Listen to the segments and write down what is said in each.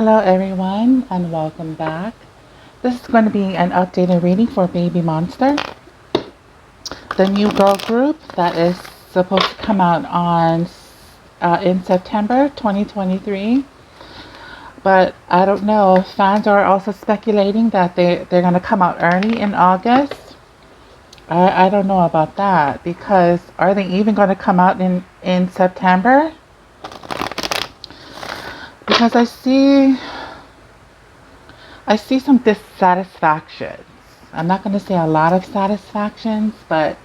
Hello everyone and welcome back. This is going to be an updated reading for BabyMonster, the new girl group that is supposed to come out on in September 2023. But I don't know. Fans are also speculating that they're going to come out early in August. I don't know about that because are they even going to come out in September? Because I see some dissatisfactions. I'm not going to say a lot of satisfactions, but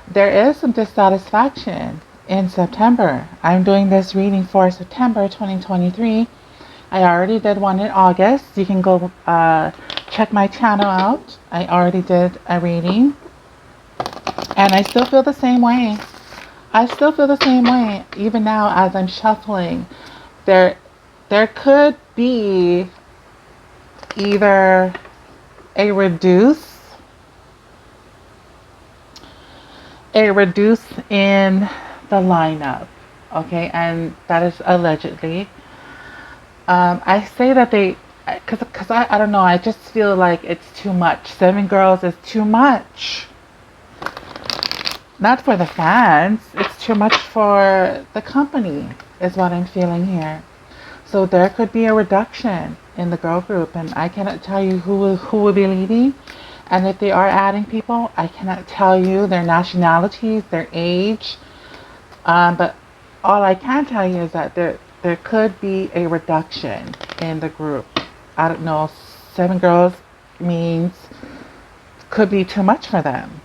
there is some dissatisfaction in September. I'm doing this reading for September 2023. I already did one in August. You can go check my channel out. I already did a reading. And I still feel the same way. I still feel the same way even now as I'm shuffling. There could be either a reduce in the lineup, okay, and that is allegedly. I say that because I don't know, I just feel like it's too much. 7 girls is too much. Not for the fans, it's too much for the company, is what I'm feeling here. So there could be a reduction in the girl group, and I cannot tell you who will be leading. And if they are adding people, I cannot tell you their nationalities, their age. But all I can tell you is that there could be a reduction in the group. I don't know. 7 girls means could be too much for them.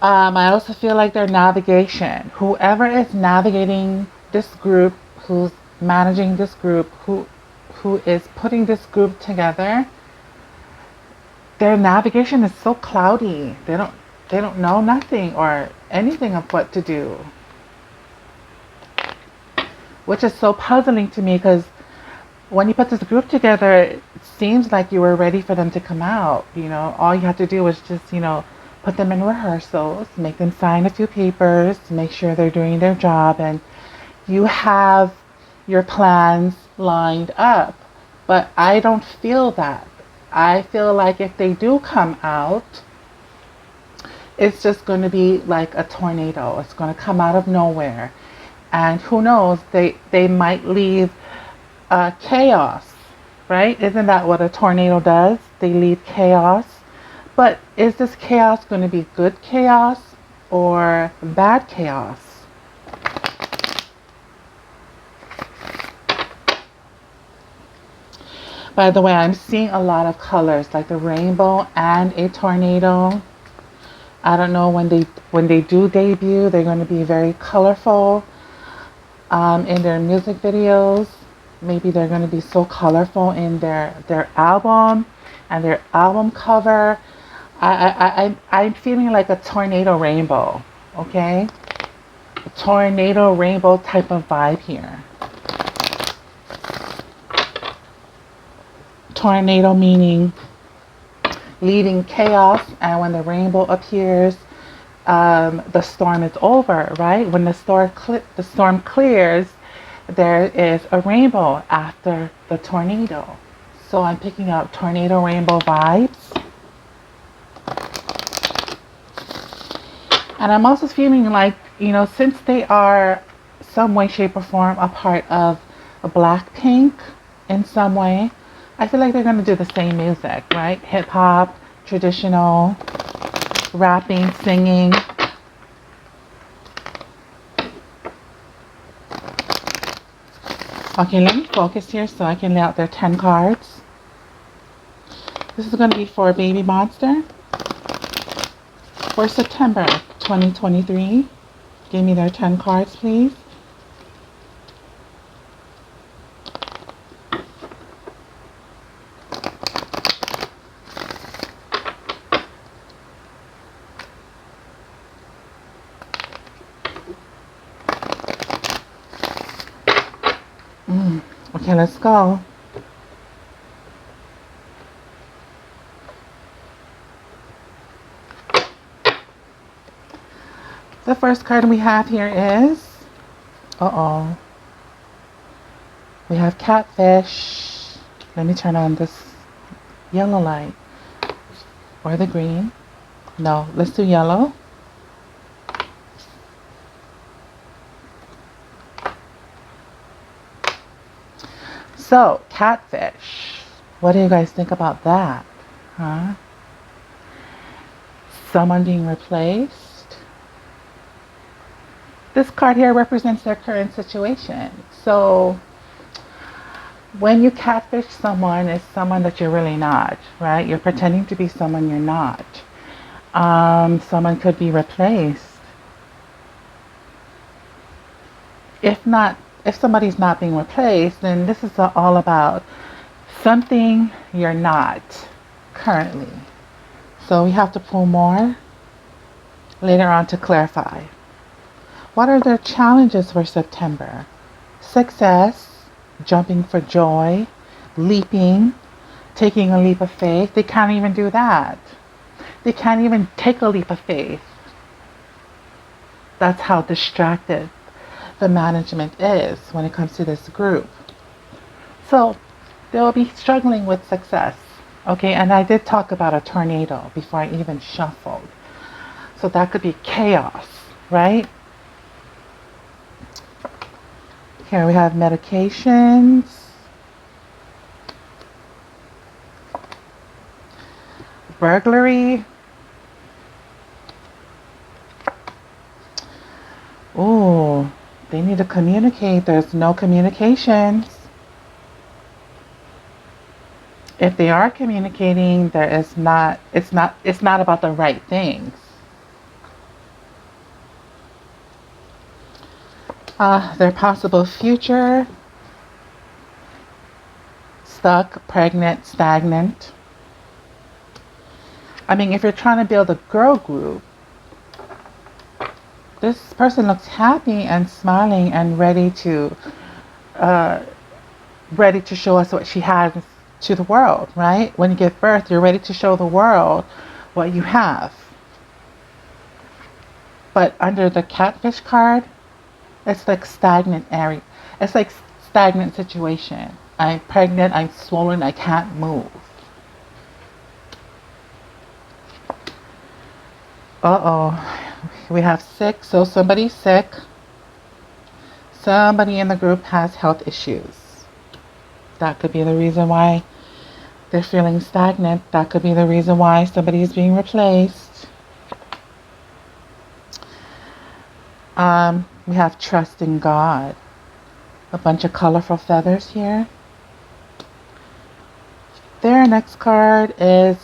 I also feel like their navigation. Whoever is navigating this group, who's managing this group, who is putting this group together, their navigation is so cloudy. They don't know nothing or anything of what to do. Which is so puzzling to me because when you put this group together, it seems like you were ready for them to come out. You know, all you have to do is just, put them in rehearsals, make them sign a few papers, make sure they're doing their job, and you have your plans lined up. But I don't feel that. I feel like if they do come out, it's just going to be like a tornado. It's going to come out of nowhere. And who knows, they might leave chaos, right? Isn't that what a tornado does? They leave chaos. But is this chaos going to be good chaos or bad chaos? By the way, I'm seeing a lot of colors like the rainbow and a tornado. I don't know, when they do debut, they're going to be very colorful in their music videos. Maybe they're going to be so colorful in their album and their album cover. I'm feeling like a tornado rainbow, okay? A tornado rainbow type of vibe here. Tornado meaning leaving chaos, and when the rainbow appears, the storm is over, right? When the storm clears, there is a rainbow after the tornado. So I'm picking up tornado rainbow vibes. And I'm also feeling like, since they are some way, shape, or form a part of Blackpink in some way, I feel like they're going to do the same music, right? Hip hop, traditional, rapping, singing. Okay, let me focus here so I can lay out their 10 cards. This is going to be for BabyMonster for September 2023. Give me their 10 cards, please. Okay, let's go. The first card we have here is, we have catfish. Let me turn on this yellow light. Or the green. No, let's do yellow. So, catfish. What do you guys think about that? Huh? Someone being replaced. This card here represents their current situation. So, when you catfish someone, it's someone that you're really not, right? You're pretending to be someone you're not. Someone could be replaced. If somebody's not being replaced, then this is all about something you're not currently. So we have to pull more later on to clarify. What are their challenges for September? Success, jumping for joy, leaping, taking a leap of faith. They can't even do that. They can't even take a leap of faith. That's how distracted the management is when it comes to this group. So they'll be struggling with success. Okay, and I did talk about a tornado before I even shuffled. So that could be chaos, right? Here we have medications. Burglary. Oh, they need to communicate. There's no communications. If they are communicating, it's not about the right things. Their possible future: stuck, pregnant, stagnant. I mean, if you're trying to build a girl group, this person looks happy and smiling and ready to show us what she has to the world, right? When you give birth, you're ready to show the world what you have. But under the catfish card, it's like stagnant area. It's like stagnant situation. I'm pregnant, I'm swollen, I can't move. We have sick, so somebody's sick. Somebody in the group has health issues. That could be the reason why they're feeling stagnant. That could be the reason why somebody is being replaced. We have trust in God. A bunch of colorful feathers here. Their next card is,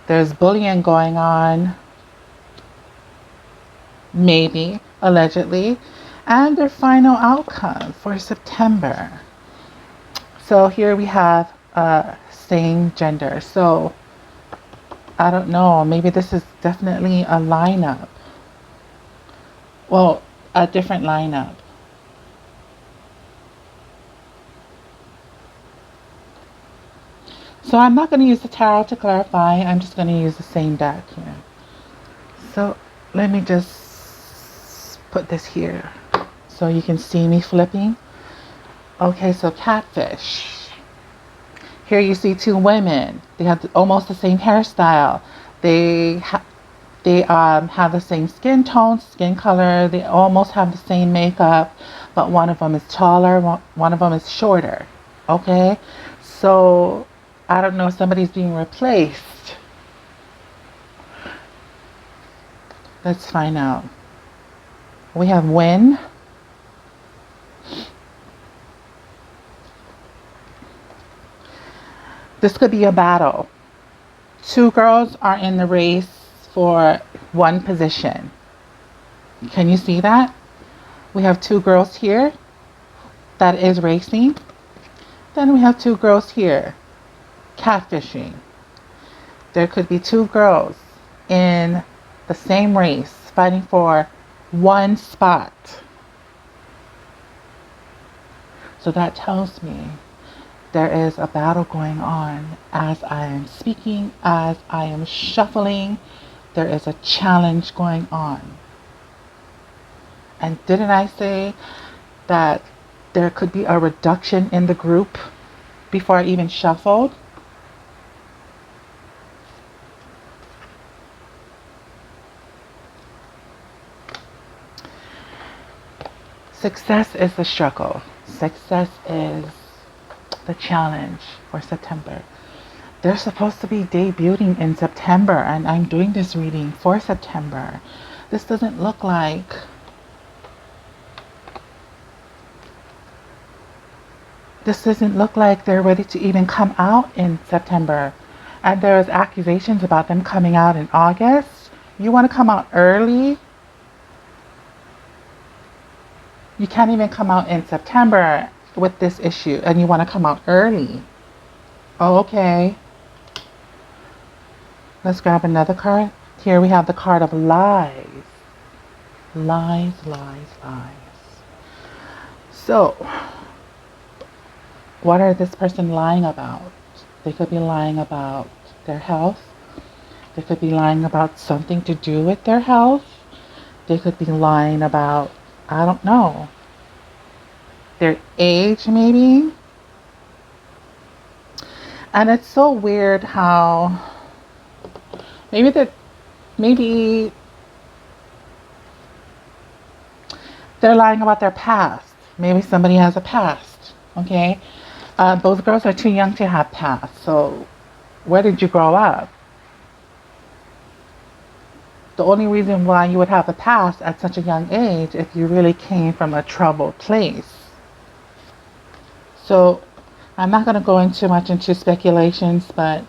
there's bullying going on. Maybe, allegedly. And their final outcome for September. So here we have same gender. So I don't know, maybe this is definitely a lineup. Well, a different lineup. So I'm not going to use the tarot to clarify. I'm just going to use the same deck here. So let me just put this here so you can see me flipping. Okay, so catfish. Here you see two women. They have almost the same hairstyle. They have the same skin tone, skin color. They almost have the same makeup, but one of them is taller, one of them is shorter. Okay, so I don't know if somebody's being replaced. Let's find out. We have win. This could be a battle. Two girls are in the race for one position. Can you see that? We have two girls here that is racing. Then we have two girls here catfishing. There could be two girls in the same race fighting for one spot. So that tells me there is a battle going on as I am speaking, as I am shuffling. There is a challenge going on. And didn't I say that there could be a reduction in the group before I even shuffled? Success is the struggle. Success is the challenge for September. They're supposed to be debuting in September, and I'm doing this reading for September. This doesn't look like they're ready to even come out in September. And there's accusations about them coming out in August. You want to come out early? You can't even come out in September with this issue, and you want to come out early. Oh, okay. Let's grab another card. Here we have the card of lies. Lies, lies, lies. So, what are this person lying about? They could be lying about their health. They could be lying about something to do with their health. They could be lying about, I don't know, their age maybe. And it's so weird how maybe they're lying about their past. Maybe somebody has a past, okay? Those girls are too young to have past. So where did you grow up? The only reason why you would have a past at such a young age if you really came from a troubled place. So I'm not going to go into much into speculations, but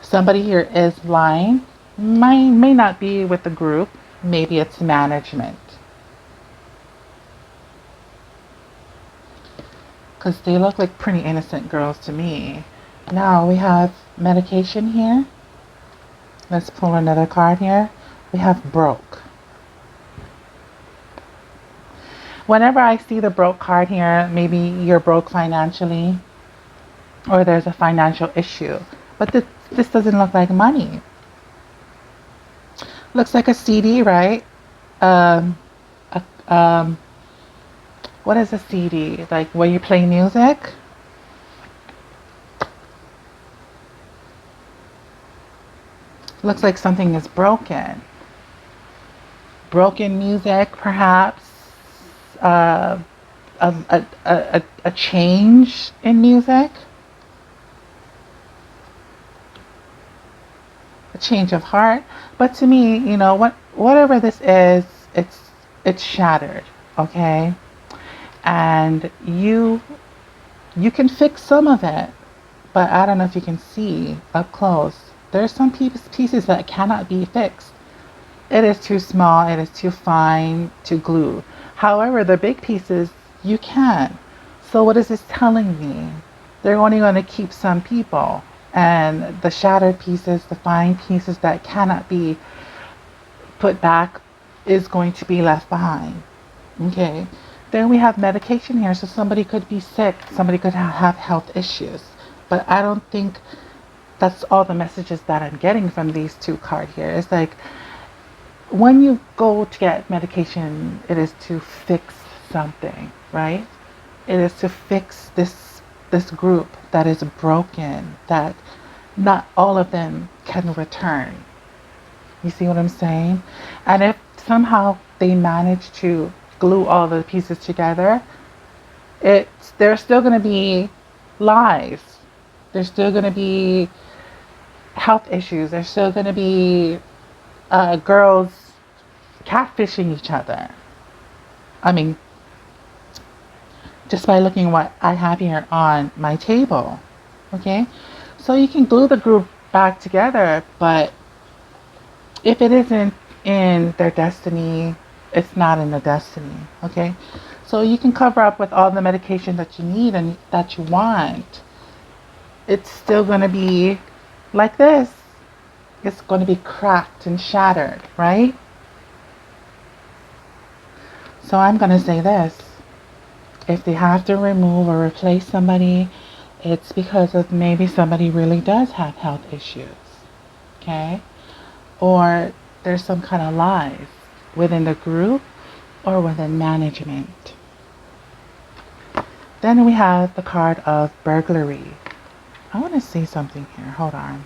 somebody here is lying. May not be with the group. Maybe it's management. Because they look like pretty innocent girls to me. Now we have medication here. Let's pull another card here. We have broke. Whenever I see the broke card here, maybe you're broke financially or there's a financial issue. But this doesn't look like money. Looks like a CD, right? What is a CD? Like where you play music? Looks like something is broken. Broken music, perhaps. A change in music. A change of heart. But to me, you know, whatever this is, it's shattered, okay? And you can fix some of it, but I don't know if you can see up close. There's some pieces that cannot be fixed. It is too small, it is too fine to glue. However, the big pieces, you can. So what is this telling me? They're only going to keep some people. And the shattered pieces, the fine pieces that cannot be put back is going to be left behind. Okay. Then we have medication here. So somebody could be sick. Somebody could have health issues. But I don't think that's all the messages that I'm getting from these two cards here. It's like when you go to get medication, it is to fix something, right? It is to fix this group that is broken, that not all of them can return. You see what I'm saying? And if somehow they manage to glue all the pieces together, there's still going to be lies. There's still going to be health issues. There's still going to be girls catfishing each other. I mean, just by looking what I have here on my table. Okay? So you can glue the group back together, but if it isn't in their destiny, it's not in the destiny. Okay? So you can cover up with all the medication that you need and that you want. It's still going to be like this. It's going to be cracked and shattered, right? So I'm going to say this. If they have to remove or replace somebody, it's because of maybe somebody really does have health issues. Okay? Or there's some kind of lies within the group or within management. Then we have the card of burglary. I want to see something here. Hold on.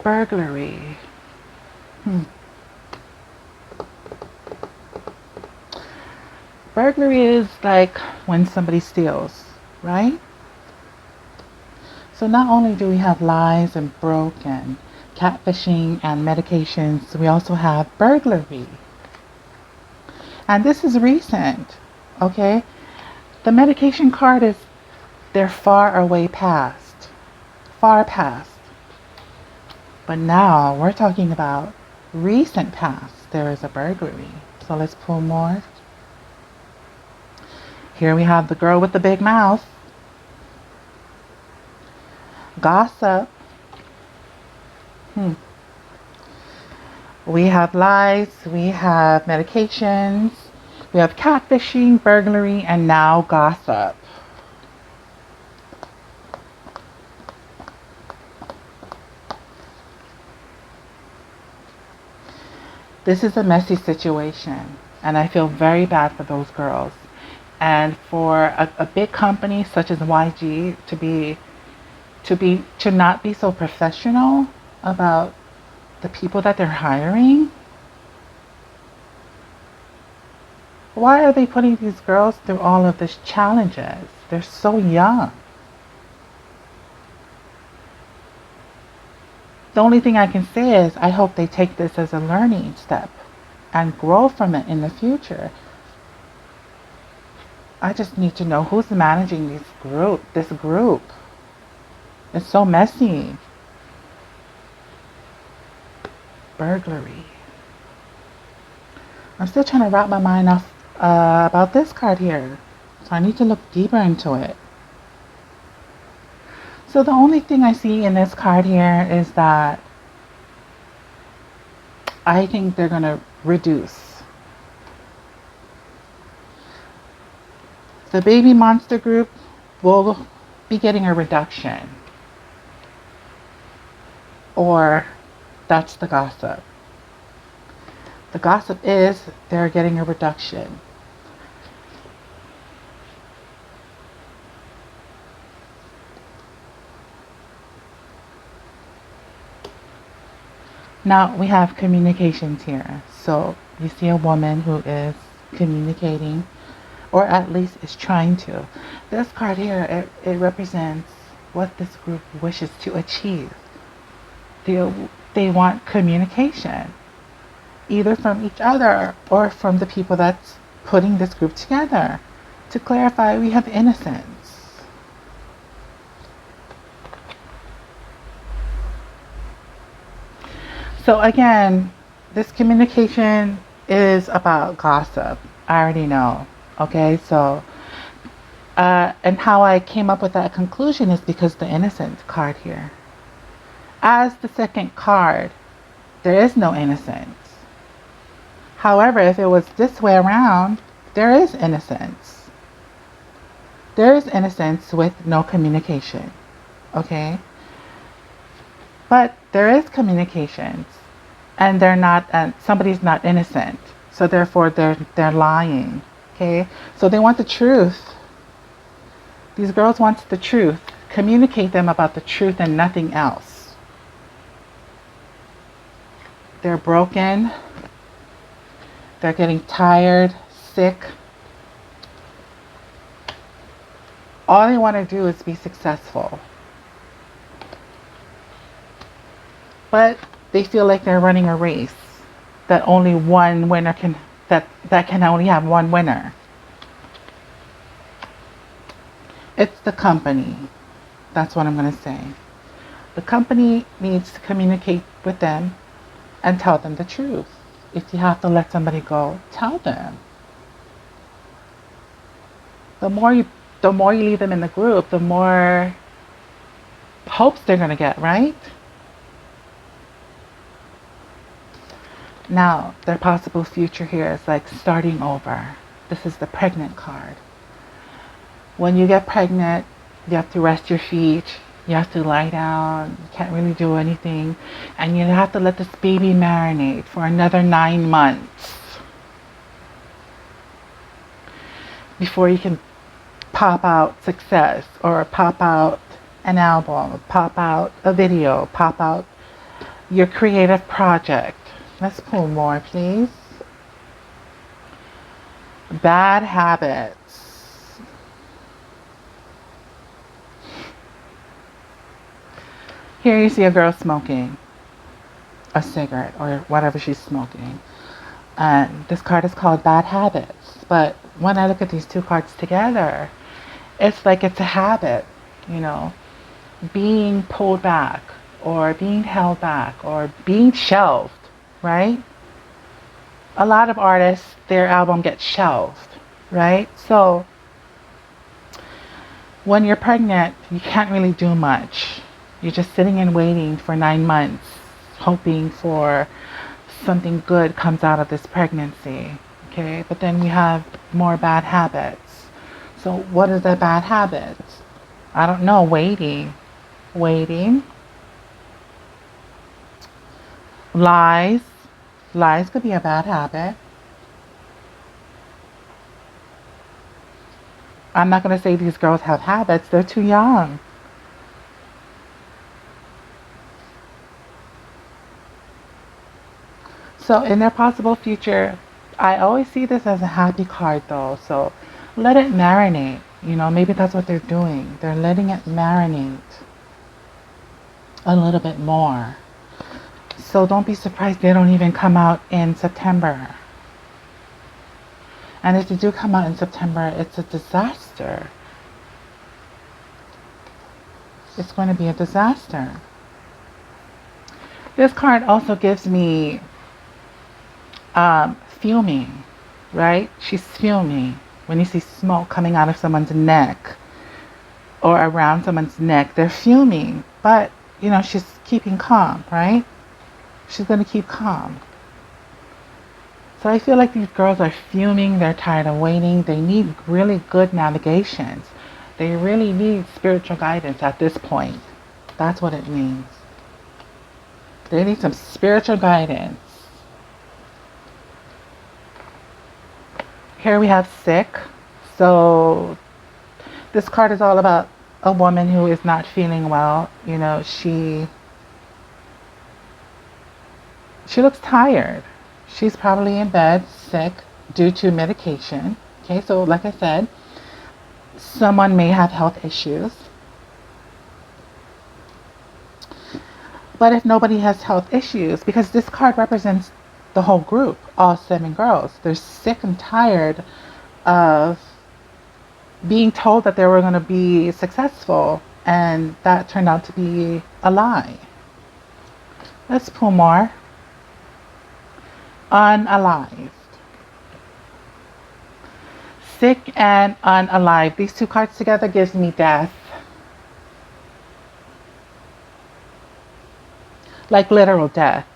Burglary. Burglary is like when somebody steals, right? So not only do we have lies and broke and catfishing and medications, we also have burglary. And this is recent, okay? The medication card is, they're far away past. Far past. But now we're talking about recent past. There is a burglary. So let's pull more. Here we have the girl with the big mouth. Gossip. We have lies, we have medications, we have catfishing, burglary, and now gossip. This is a messy situation, and I feel very bad for those girls. And for a big company such as YG to not be so professional about the people that they're hiring. Why are they putting these girls through all of these challenges? They're so young. The only thing I can say is I hope they take this as a learning step and grow from it in the future. I just need to know who's managing this group. It's so messy. Burglary. I'm still trying to wrap my mind off about this card here. So I need to look deeper into it. So the only thing I see in this card here is that I think they're going to reduce. The BabyMonster group will be getting a reduction. Or that's the gossip. The gossip is they're getting a reduction. Now we have communications here. So you see a woman who is communicating, or at least is trying to. This card here, it represents what this group wishes to achieve. They want communication, either from each other or from the people that's putting this group together. To clarify, we have innocence. So again, this communication is about gossip. I already know. Okay, so and how I came up with that conclusion is because the innocence card here. As the second card, there is no innocence. However, if it was this way around, there is innocence. There is innocence with no communication. Okay? But there is communications, and they're not, somebody's not innocent. So therefore they're lying. Okay? So they want the truth. These girls want the truth. Communicate them about the truth and nothing else. They're broken. They're getting tired, sick. All they want to do is be successful. But they feel like they're running a race that only one winner can, that can only have one winner. It's the company. That's what I'm going to say. The company needs to communicate with them and tell them the truth. If you have to let somebody go, tell them. The more you leave them in the group, the more hopes they're going to get, right? Now, their possible future here is like starting over. This is the pregnant card. When you get pregnant, you have to rest your feet. You have to lie down. You can't really do anything. And you have to let this baby marinate for another 9 months before you can pop out success or pop out an album, pop out a video, pop out your creative project. Let's pull more, please. Bad habits. Here you see a girl smoking a cigarette or whatever she's smoking. And this card is called Bad Habits. But when I look at these two cards together, it's like it's a habit, you know, being pulled back or being held back or being shelved, right? A lot of artists, their album gets shelved, right? So when you're pregnant, you can't really do much. You're just sitting and waiting for 9 months, hoping for something good comes out of this pregnancy, okay? But then we have more bad habits. So what is the bad habits? I don't know, waiting. Lies. Lies could be a bad habit. I'm not going to say these girls have habits. They're too young. So in their possible future, I always see this as a happy card though. So let it marinate. You know, maybe that's what they're doing. They're letting it marinate a little bit more. So don't be surprised they don't even come out in September. And if they do come out in September, it's a disaster. It's going to be a disaster. This card also gives me fuming, right? She's fuming. When you see smoke coming out of someone's neck or around someone's neck, they're fuming. But, you know, she's keeping calm, right? She's going to keep calm. So I feel like these girls are fuming. They're tired of waiting. They need really good navigations. They really need spiritual guidance at this point. That's what it means. They need some spiritual guidance. Here we have sick. So this card is all about a woman who is not feeling well. You know, she looks tired. She's probably in bed, sick, due to medication. Okay, so like I said, someone may have health issues. But if nobody has health issues, because this card represents the whole group, all 7 girls, they're sick and tired of being told that they were going to be successful, and that turned out to be a lie. Let's pull more. Unalived. Sick and unalive. These two cards together gives me death. Like literal death.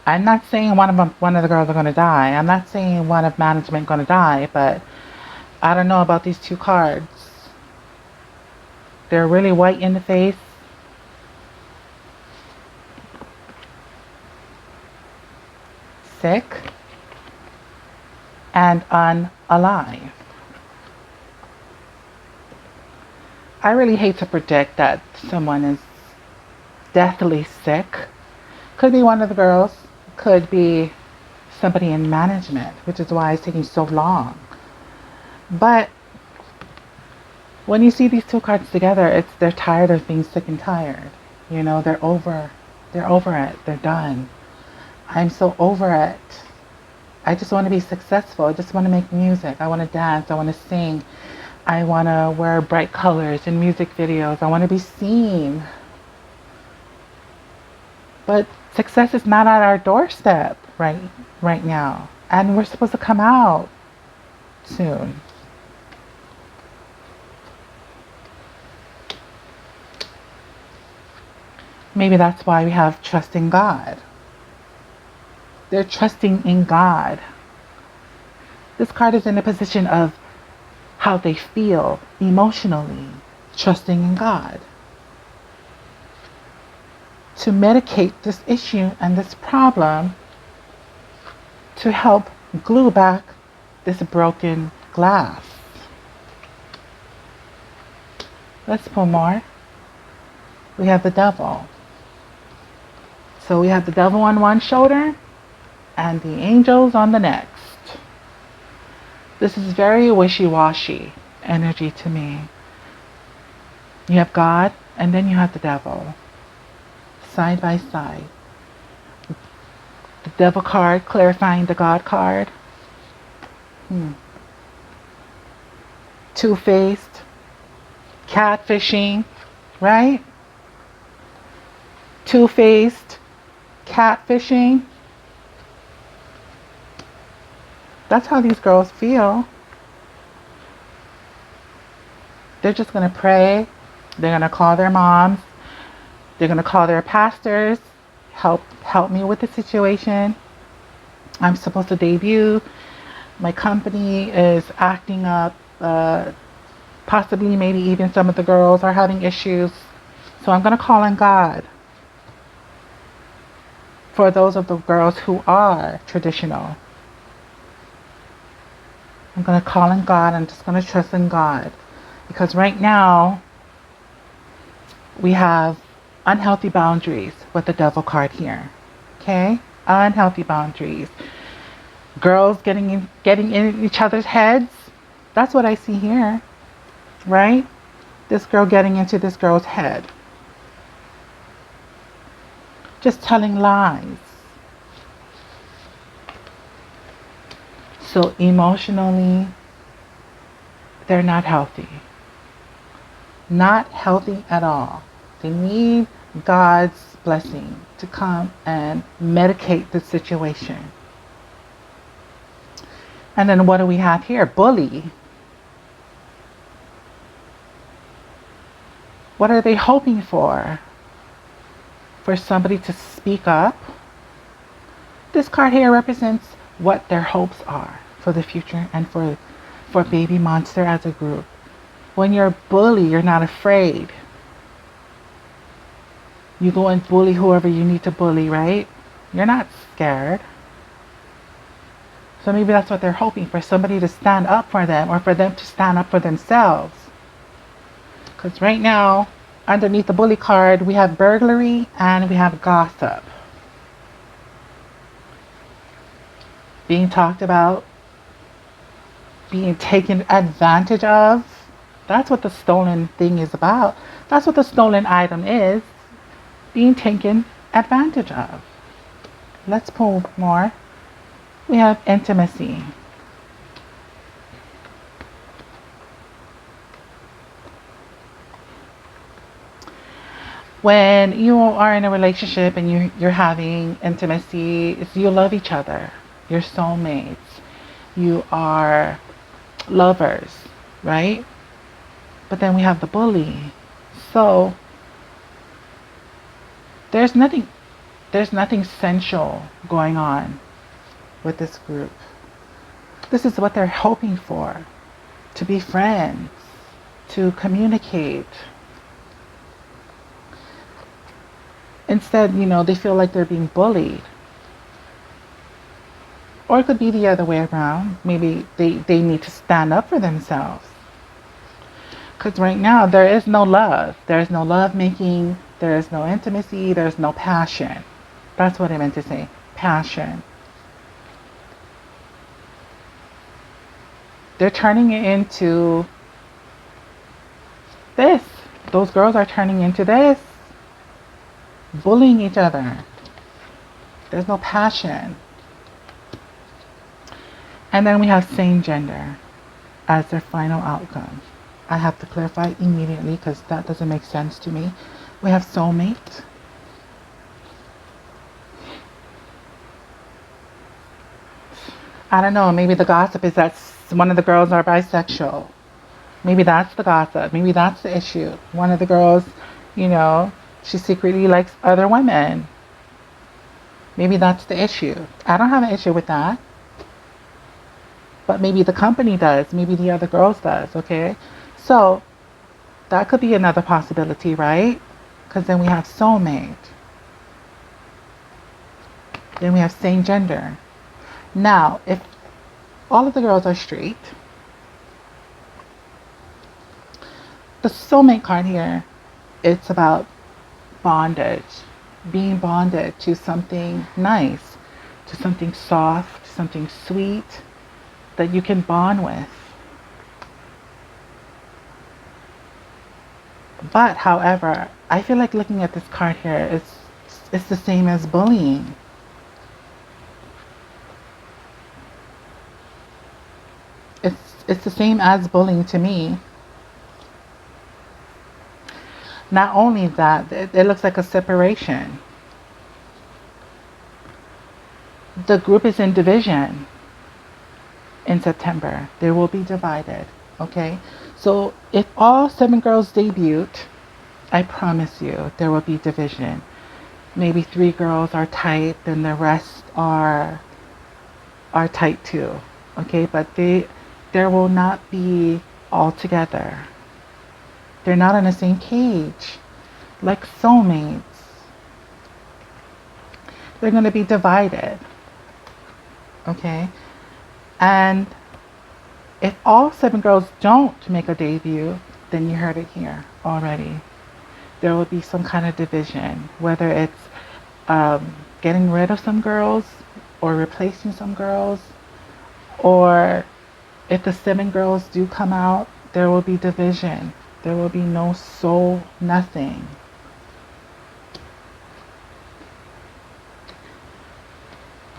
I'm not saying one of the girls are going to die. I'm not saying one of management going to die, but I don't know about these two cards. They're really white in the face. Sick and unalive. I really hate to predict that someone is deathly sick. Could be one of the girls, could be somebody in management, which is why it's taking so long. But when you see these two cards together, they're tired of being sick and tired. You know, they're over it. They're done. I'm so over it. I just want to be successful. I just want to make music. I want to dance. I want to sing. I want to wear bright colors in music videos. I want to be seen. But success is not at our doorstep right now. And we're supposed to come out soon. Maybe that's why we have trust in God. They're trusting in God. This card is in a position of how they feel emotionally, trusting in God to medicate this issue and this problem, to help glue back this broken glass. Let's pull more. We have the devil. So we have the devil on one shoulder and the angels on the next. This is very wishy-washy energy to me. You have God and then you have the devil. Side by side. The devil card clarifying the God card. Two-faced. Catfishing. Right? Two-faced. Catfishing. That's how these girls feel. They're just going to pray. They're going to call their moms. They're going to call their pastors. Help me with the situation. I'm supposed to debut. My company is acting up. Possibly, maybe even some of the girls are having issues. So I'm going to call on God for those of the girls who are traditional. I'm going to call on God. I'm just going to trust in God. Because right now, we have unhealthy boundaries with the devil card here. Okay? Unhealthy boundaries. Girls getting in each other's heads. That's what I see here. Right? This girl getting into this girl's head. Just telling lies. So emotionally, they're not healthy. Not healthy at all. They need God's blessing to come and medicate the situation. And then what do we have here? Bully. What are they hoping for? For somebody to speak up? This card here represents what their hopes are for the future and for BabyMonster as a group. When you're a bully, you're not afraid. You go and bully whoever you need to bully, right? You're not scared. So maybe that's what they're hoping for, somebody to stand up for them or for them to stand up for themselves. Because right now, underneath the bully card, we have burglary and we have gossip. Being talked about, being taken advantage of. That's what the stolen thing is about. That's what the stolen item is. Being taken advantage of. Let's pull more. We have intimacy. When you are in a relationship and you're having intimacy, you love each other. You're soulmates. You are lovers, right? But then we have the bully. So there's nothing sensual going on with this group. This is what they're hoping for. To be friends, to communicate. Instead, they feel like they're being bullied. Or it could be the other way around. Maybe they need to stand up for themselves. Because right now, there is no love. There is no love making. There is no intimacy. There's no passion. That's what I meant to say. Passion. They're turning it into this. Those girls are turning into this. Bullying each other. There's no passion. And then we have same gender as their final outcome. I have to clarify immediately because that doesn't make sense to me. We have soulmate. I don't know, maybe the gossip is that one of the girls are bisexual. Maybe that's the gossip. Maybe that's the issue. One of the girls, she secretly likes other women. Maybe that's the issue. I don't have an issue with that. but maybe the company does, maybe the other girls does, okay? So that could be another possibility, right? Because then we have soulmate. Then we have same gender. Now, if all of the girls are straight, the soulmate card here, it's about bondage, being bonded to something nice, to something soft, something sweet that you can bond with. But however, I feel like looking at this card here, it's the same as bullying. It's the same as bullying to me. Not only that, it looks like a separation. The group is in division in September. They will be divided. Okay? So if all 7 girls debut, I promise you there will be division. Maybe 3 girls are tight, then the rest are tight too. Okay? But there will not be all together. They're not on the same page. Like soulmates. They're going to be divided. Okay? And if all 7 girls don't make a debut, then you heard it here already. There will be some kind of division, whether it's getting rid of some girls or replacing some girls, or if the 7 girls do come out, there will be division. There will be no soul, nothing.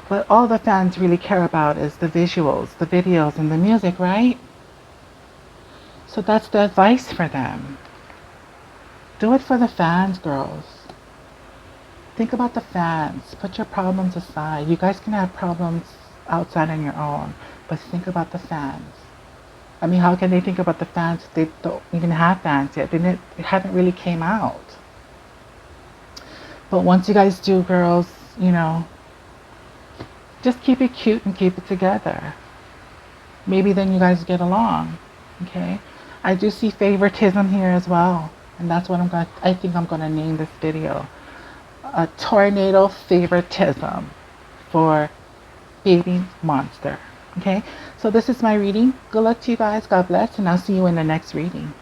But all the fans really care about is the visuals, the videos, and the music, right? So that's the advice for them. Do it for the fans, girls. Think about the fans. Put your problems aside. You guys can have problems outside on your own, but think about the fans. I mean, how can they think about the fans if they don't even have fans yet? It haven't really came out. But once you guys do, girls, you know, just keep it cute and keep it together. Maybe then you guys get along. Okay? I do see favoritism here as well. And that's what I think I'm gonna name this video. A tornado favoritism for BabyMonster. Okay? So this is my reading. Good luck to you guys. God bless. And I'll see you in the next reading.